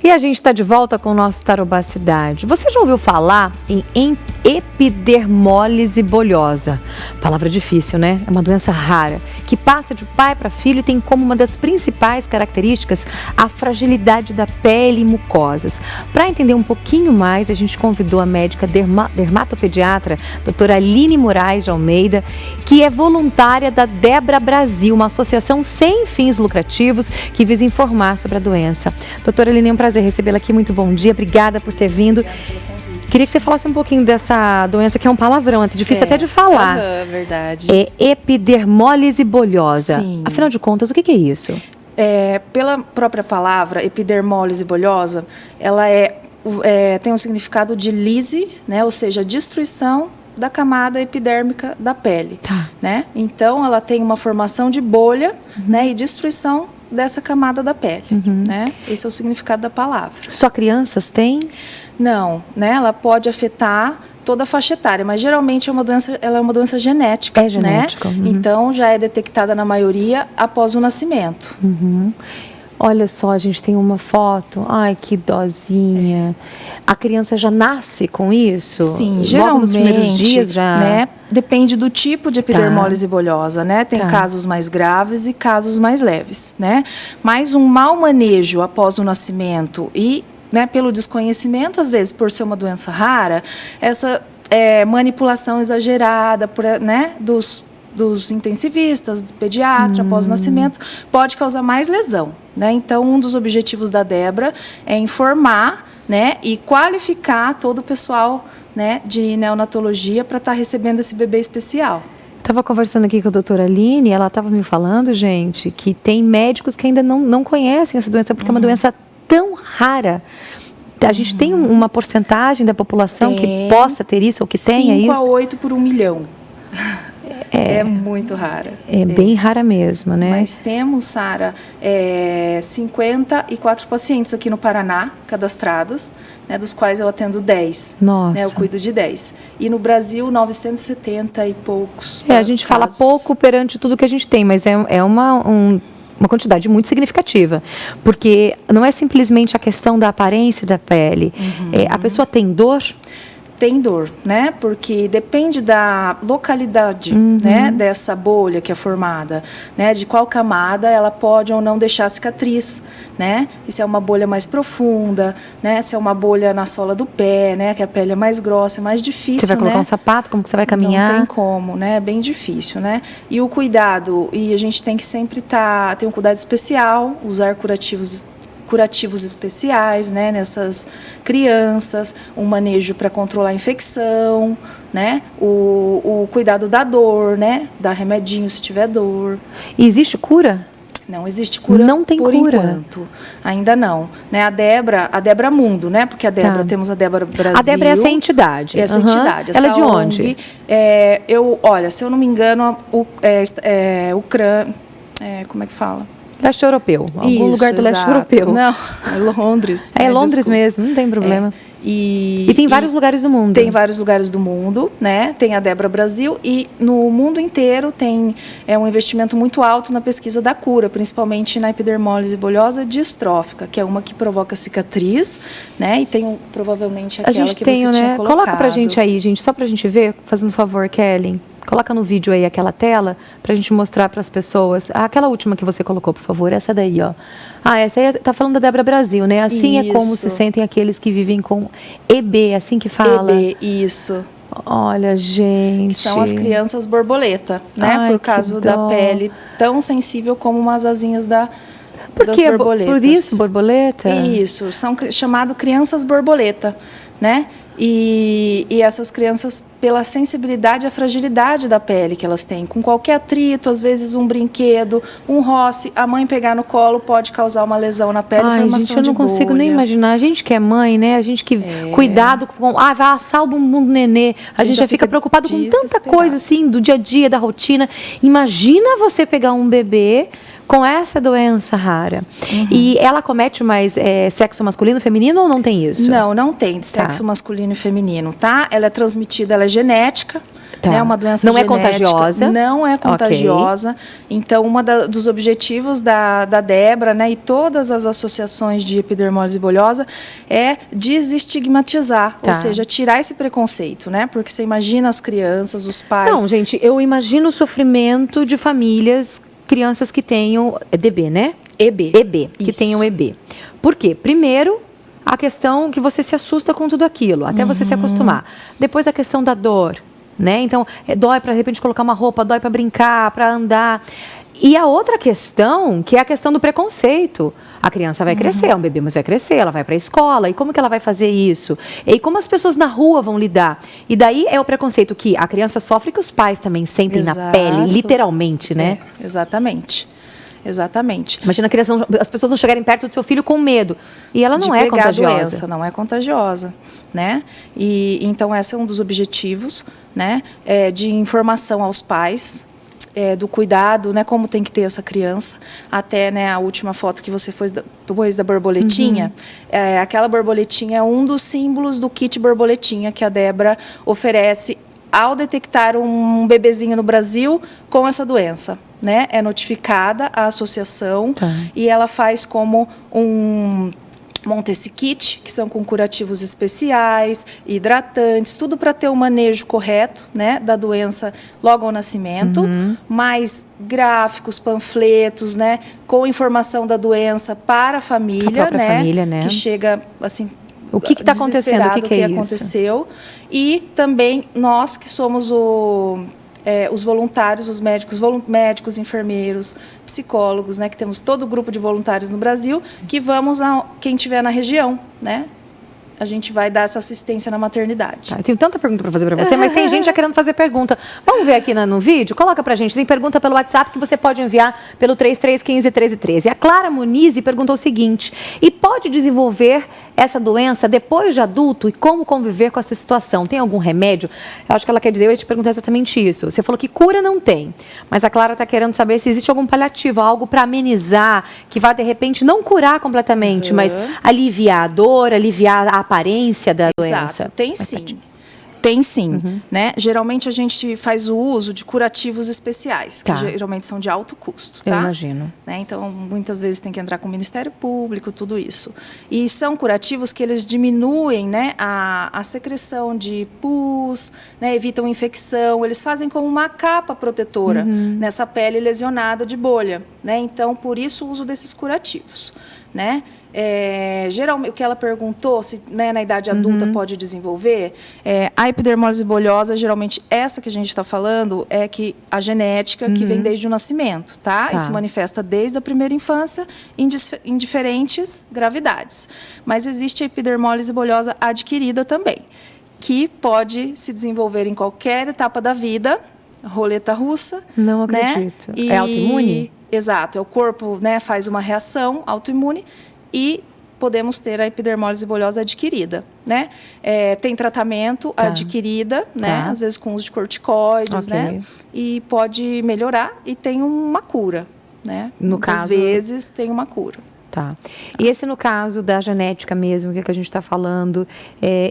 E a gente está de volta com o nosso Tarobacidade. Você já ouviu falar em epidermólise bolhosa? Palavra difícil, né? É uma doença rara, que passa de pai para filho e tem como uma das principais características a fragilidade da pele e mucosas. Para entender um pouquinho mais, a gente convidou a médica dermatopediatra, doutora Aline Moraes de Almeida, que é voluntária da Debra Brasil, uma associação sem fins lucrativos que visa informar sobre a doença. Doutora Aline, é um prazer recebê-la aqui, muito bom dia, obrigada por ter vindo. Queria que você falasse um pouquinho dessa doença, que é um palavrão, é difícil até de falar. Verdade. É epidermólise bolhosa. Sim. Afinal de contas, o que é isso? Pela própria palavra, epidermólise bolhosa, ela tem um significado de lise, né? Ou seja, destruição da camada epidérmica da pele. Tá. Né? Então, ela tem uma formação de bolha, né? E destruição dessa camada da pele. Né? Esse é o significado da palavra. Só crianças têm? Não, né? Ela pode afetar toda a faixa etária, mas geralmente ela é uma doença genética. É genética. Né? Então, já é detectada na maioria após o nascimento. Olha só, a gente tem uma foto. Ai, que dozinha. A criança já nasce com isso? Sim, logo nos primeiros geralmente, dias já... né? Depende do tipo de epidermólise bolhosa, né? Tem casos mais graves e casos mais leves, né? Mas um mau manejo após o nascimento e, né, pelo desconhecimento, às vezes por ser uma doença rara, essa manipulação exagerada, né, dos intensivistas, do pediatra, após o nascimento, pode causar mais lesão, né? Então, um dos objetivos da Debra é informar, né, e qualificar todo o pessoal, né, de neonatologia para estar recebendo esse bebê especial. Estava conversando aqui com a doutora Aline, ela estava me falando, gente, que tem médicos que ainda não conhecem essa doença, porque é uma doença tão rara. A gente tem uma porcentagem da população que possa ter isso ou que tenha isso? 5 a 8 por 1 milhão. É muito rara. É bem rara mesmo, né? Mas temos, Sara, 54 pacientes aqui no Paraná, cadastrados, né, dos quais eu atendo 10. Nossa. Né, eu cuido de 10. E no Brasil, 970 e poucos a gente fala pouco perante tudo que a gente tem, mas é uma quantidade muito significativa, porque não é simplesmente a questão da aparência da pele. A pessoa tem dor? Tem dor, né? Porque depende da localidade, né, dessa bolha que é formada, né? De qual camada ela pode ou não deixar cicatriz, né? E se é uma bolha mais profunda, né? Se é uma bolha na sola do pé, né? Que a pele é mais grossa, é mais difícil, Você vai colocar um sapato, como que você vai caminhar? Não tem como, né? É bem difícil, né? E o cuidado, e a gente tem que sempre ter um cuidado especial, usar curativos especiais, né, nessas crianças, um manejo para controlar a infecção, né, o cuidado da dor, né, dar remedinho se tiver dor. E existe cura? Não existe cura. Não tem por cura. enquanto. Ainda não. Né, a Debra Mundo, né? Porque a Debra, temos a Debra Brasil. A Debra é essa entidade. Essa entidade. Ela é de onde? Olha, se eu não me engano, como é que fala? Leste europeu, algum lugar do leste europeu. Não, é Londres. É Londres mesmo, não tem problema. E tem vários lugares do mundo. Tem vários lugares do mundo, né? Tem a Debra Brasil e no mundo inteiro tem um investimento muito alto na pesquisa da cura, principalmente na epidermólise bolhosa distrófica, que é uma que provoca cicatriz, né? E tem provavelmente aquela que você tinha colocado. Coloca pra gente aí, gente, só pra gente ver, fazendo um favor, Kelly. Coloca no vídeo aí aquela tela pra gente mostrar para as pessoas. Aquela última que você colocou, por favor, essa daí, ó. Essa aí tá falando da Debra Brasil, né? Assim é como se sentem aqueles que vivem com EB, assim que fala. EB, isso. Olha, gente. Que são as crianças borboleta, né? Por causa da pele tão sensível como umas asinhas das borboletas. Por isso, borboleta? Isso, são chamadas crianças borboleta, né? E essas crianças, pela sensibilidade e a fragilidade da pele que elas têm, com qualquer atrito, às vezes um brinquedo, um roce, a mãe pegar no colo pode causar uma lesão na pele, formação gente, eu não consigo bolha. Nem imaginar. A gente que é mãe, né? A gente que cuidado com... vai assar o bumbum do nenê. A gente já fica preocupado com tanta coisa, assim, do dia a dia, da rotina. Imagina você pegar um bebê com essa doença rara. E ela comete mais sexo masculino, feminino ou não tem isso? Não tem de sexo masculino e feminino, tá? Ela é transmitida, ela é genética, Tá. né? Uma doença não genética. É contagiosa? Não é contagiosa. Okay. Então, dos objetivos da Débora, né, e todas as associações de epidermólise bulhosa é desestigmatizar, ou seja, tirar esse preconceito, né? Porque você imagina as crianças, os pais... Não, gente, eu imagino o sofrimento de famílias, crianças que tenham DB, né? EB, que tenham EB. Por quê? Primeiro, a questão que você se assusta com tudo aquilo, até você se acostumar. Depois a questão da dor, né? Então, dói para, de repente, colocar uma roupa, dói para brincar, para andar. E a outra questão, que é a questão do preconceito. A criança vai crescer, é um bebê, mas vai crescer, ela vai para a escola, e como que ela vai fazer isso? E como as pessoas na rua vão lidar? E daí é o preconceito que a criança sofre, que os pais também sentem na pele, literalmente, né? Exatamente. Exatamente. Imagina as pessoas não chegarem perto do seu filho com medo. E ela não é contagiosa. De pegar a doença, não é contagiosa, né? E então esse é um dos objetivos, né? De informação aos pais, do cuidado, né? Como tem que ter essa criança. Até, né, a última foto que você pôs da borboletinha, aquela borboletinha é um dos símbolos do kit borboletinha que a Débora oferece ao detectar um bebezinho no Brasil com essa doença, né? É notificada a associação e ela faz como monta esse kit, que são com curativos especiais, hidratantes, tudo para ter o manejo correto, né, da doença logo ao nascimento, mais gráficos, panfletos, né, com informação da doença para a família, né? Que chega assim... O que está acontecendo? O que aconteceu? E também nós que somos os voluntários, os médicos, enfermeiros, psicólogos, né, que temos todo o grupo de voluntários no Brasil, que vamos quem estiver na região, né? A gente vai dar essa assistência na maternidade. Eu tenho tanta pergunta para fazer para você, mas tem gente já querendo fazer pergunta. Vamos ver aqui no vídeo? Coloca para a gente. Tem pergunta pelo WhatsApp que você pode enviar pelo 3315-1313. A Clara Muniz perguntou o seguinte: e pode desenvolver essa doença depois de adulto e como conviver com essa situação? Tem algum remédio? Eu acho que ela quer dizer, eu ia te perguntar exatamente isso. Você falou que cura não tem, mas a Clara está querendo saber se existe algum paliativo, algo para amenizar, que vá de repente não curar completamente, mas aliviar a dor, aliviar a aparência da doença. Tem sim. Tem sim, né? Geralmente a gente faz o uso de curativos especiais, que geralmente são de alto custo, tá? Eu imagino. Né? Então, muitas vezes tem que entrar com o Ministério Público, tudo isso. E são curativos que eles diminuem, né, a secreção de pus, né, evitam infecção, eles fazem como uma capa protetora nessa pele lesionada de bolha, né? Então, por isso o uso desses curativos, né? Geralmente, o que ela perguntou, se, né, na idade adulta pode desenvolver, a epidermólise bulhosa, geralmente essa que a gente está falando, é que a genética que vem desde o nascimento, tá? E se manifesta desde a primeira infância em diferentes gravidades. Mas existe a epidermólise bulhosa adquirida também, que pode se desenvolver em qualquer etapa da vida, roleta russa. Não acredito. Né? É autoimune? Exato, o corpo, né, faz uma reação autoimune e podemos ter a epidermólise bulhosa adquirida, né? Tem tratamento adquirida, né? Às vezes com uso de corticoides, né? E pode melhorar e tem uma cura, né? Às vezes tem uma cura. Tá. E esse no caso da genética mesmo, que a gente está falando,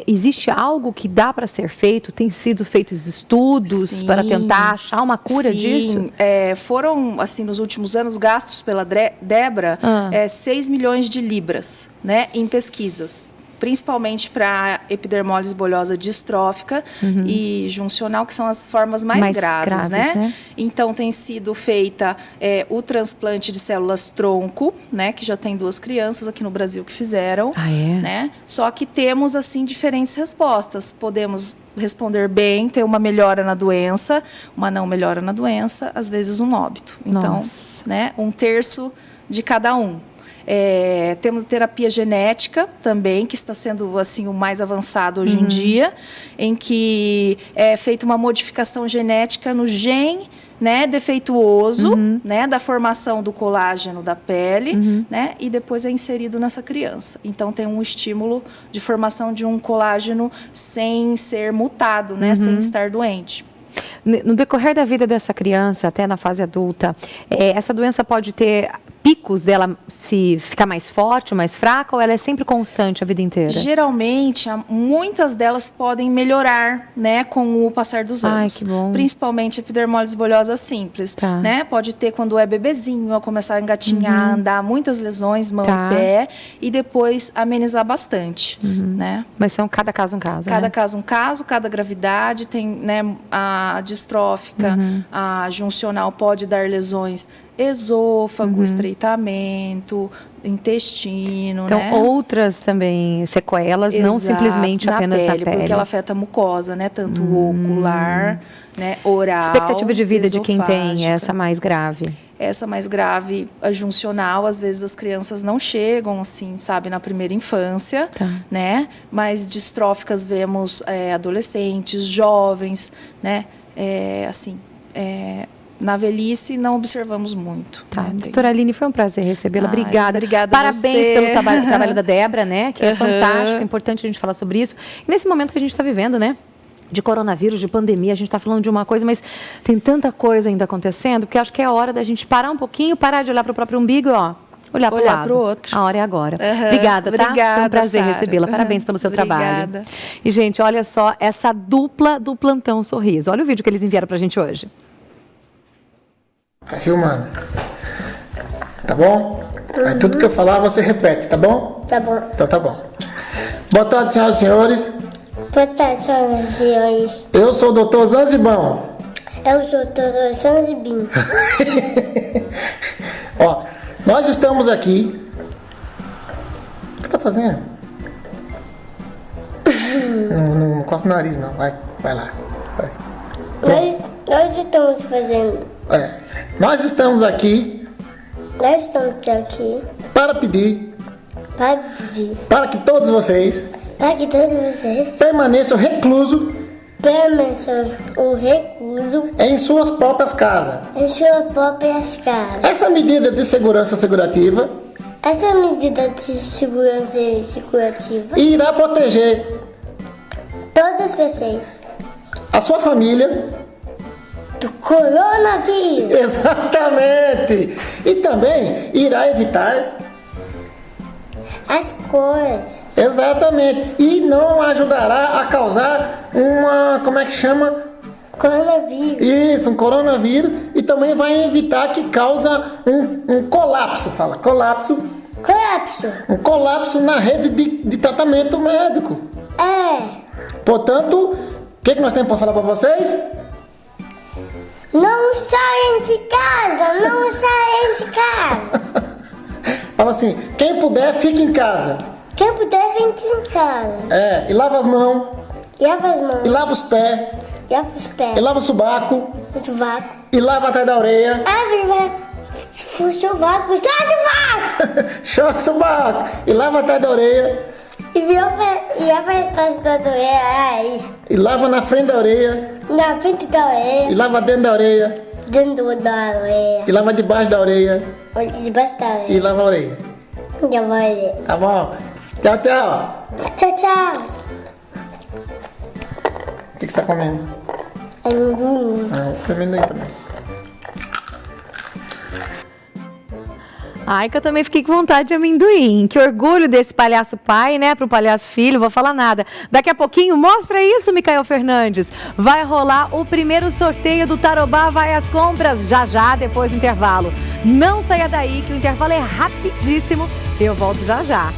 existe algo que dá para ser feito? Tem sido feitos estudos para tentar achar uma cura disso? Sim, foram, assim, nos últimos anos, gastos pela Débora 6 milhões de libras, né, em pesquisas. Principalmente para epidermólise bulhosa distrófica e juncional, que são as formas mais graves, né? Então, tem sido feita o transplante de células tronco, né? Que já tem 2 crianças aqui no Brasil que fizeram. Né? Só que temos, assim, diferentes respostas. Podemos responder bem, ter uma melhora na doença, uma não melhora na doença, às vezes um óbito. Então, né? 1/3 de cada um. Temos terapia genética também, que está sendo assim o mais avançado hoje em dia, em que é feita uma modificação genética no gene, né, defeituoso, né, da formação do colágeno da pele, né, e depois é inserido nessa criança. Então tem um estímulo de formação de um colágeno sem ser mutado, né, sem estar doente. No decorrer da vida dessa criança, até na fase adulta, essa doença pode ter picos dela se ficar mais forte, mais fraca, ou ela é sempre constante a vida inteira? Geralmente, muitas delas podem melhorar, né, com o passar dos anos. Que bom. Principalmente a epidermólise bolhosa simples, né? Pode ter quando é bebezinho, a começar a engatinhar, andar, muitas lesões, mão e pé, e depois amenizar bastante, né? Mas são cada caso um caso, Cada caso um caso, cada gravidade tem, né, a distrófica, a juncional pode dar lesões, esôfago, estreitamento, intestino, então, né? outras também sequelas, não simplesmente apenas na pele. Porque ela afeta a mucosa, né? Tanto ocular, né, oral, expectativa de vida de quem tem esofágica. essa mais grave? Essa mais grave, a juncional, às vezes as crianças não chegam, assim, sabe, na primeira infância, né? Mas distróficas vemos adolescentes, jovens, né? Na velhice não observamos muito. Né? Doutora Aline, foi um prazer recebê-la. Obrigada. Obrigada. Parabéns pelo trabalho da Débora, né? Que é fantástico, é importante a gente falar sobre isso. E nesse momento que a gente está vivendo, né? De coronavírus, de pandemia, a gente está falando de uma coisa, mas tem tanta coisa ainda acontecendo, que acho que é a hora da gente parar um pouquinho, parar de olhar para o próprio umbigo e, olhar para o outro. A hora é agora. Obrigada, tá? Foi um prazer recebê-la. Parabéns pelo seu trabalho. E, gente, olha só essa dupla do Plantão Sorriso. Olha o vídeo que eles enviaram para a gente hoje. Tá filmando. Tá bom? Aí tudo que eu falar você repete, tá bom? Tá bom. Então tá bom. Boa tarde, senhoras e senhores. Boa tarde, senhoras e senhores. Eu sou o Dr. Zanzibão. Eu sou o Dr. Zanzibim. Ó, nós estamos aqui. O que você tá fazendo? Não encosta o nariz, não. Vai lá. Vai. Nós estamos fazendo. Nós estamos aqui para pedir para que todos vocês permaneçam reclusos em suas próprias casas. Essa medida de segurança segurativa irá proteger todos vocês a sua família do coronavírus. Exatamente. E também irá evitar as coisas. Exatamente. E não ajudará a causar como é que chama? Coronavírus. Isso, um coronavírus. E também vai evitar que causa um colapso. Fala, colapso. Um colapso na rede de tratamento médico. Portanto, o que nós temos para falar para vocês? Não saiam de casa. Fala assim, quem puder, fique em casa. E lava as mãos. E lava os pés. E lava o sovaco. E lava atrás da orelha. Sovaco. Choque o sovaco. E lava atrás da orelha. E atrás da orelha. E lava na frente da orelha. Na frente da orelha. E lava dentro da orelha. Dentro da orelha. E lava debaixo da orelha. Debaixo da orelha. E lava a orelha. Tá bom? Tchau, tchau. Tchau. O que você tá comendo? Amendoim. Amendoim também. Ai, que eu também fiquei com vontade de amendoim. Que orgulho desse palhaço pai, né? Pro palhaço filho, vou falar nada. Daqui a pouquinho, mostra isso, Micael Fernandes. Vai rolar o primeiro sorteio do Tarobá Vai às Compras, já, depois do intervalo. Não saia daí, que o intervalo é rapidíssimo. Eu volto já.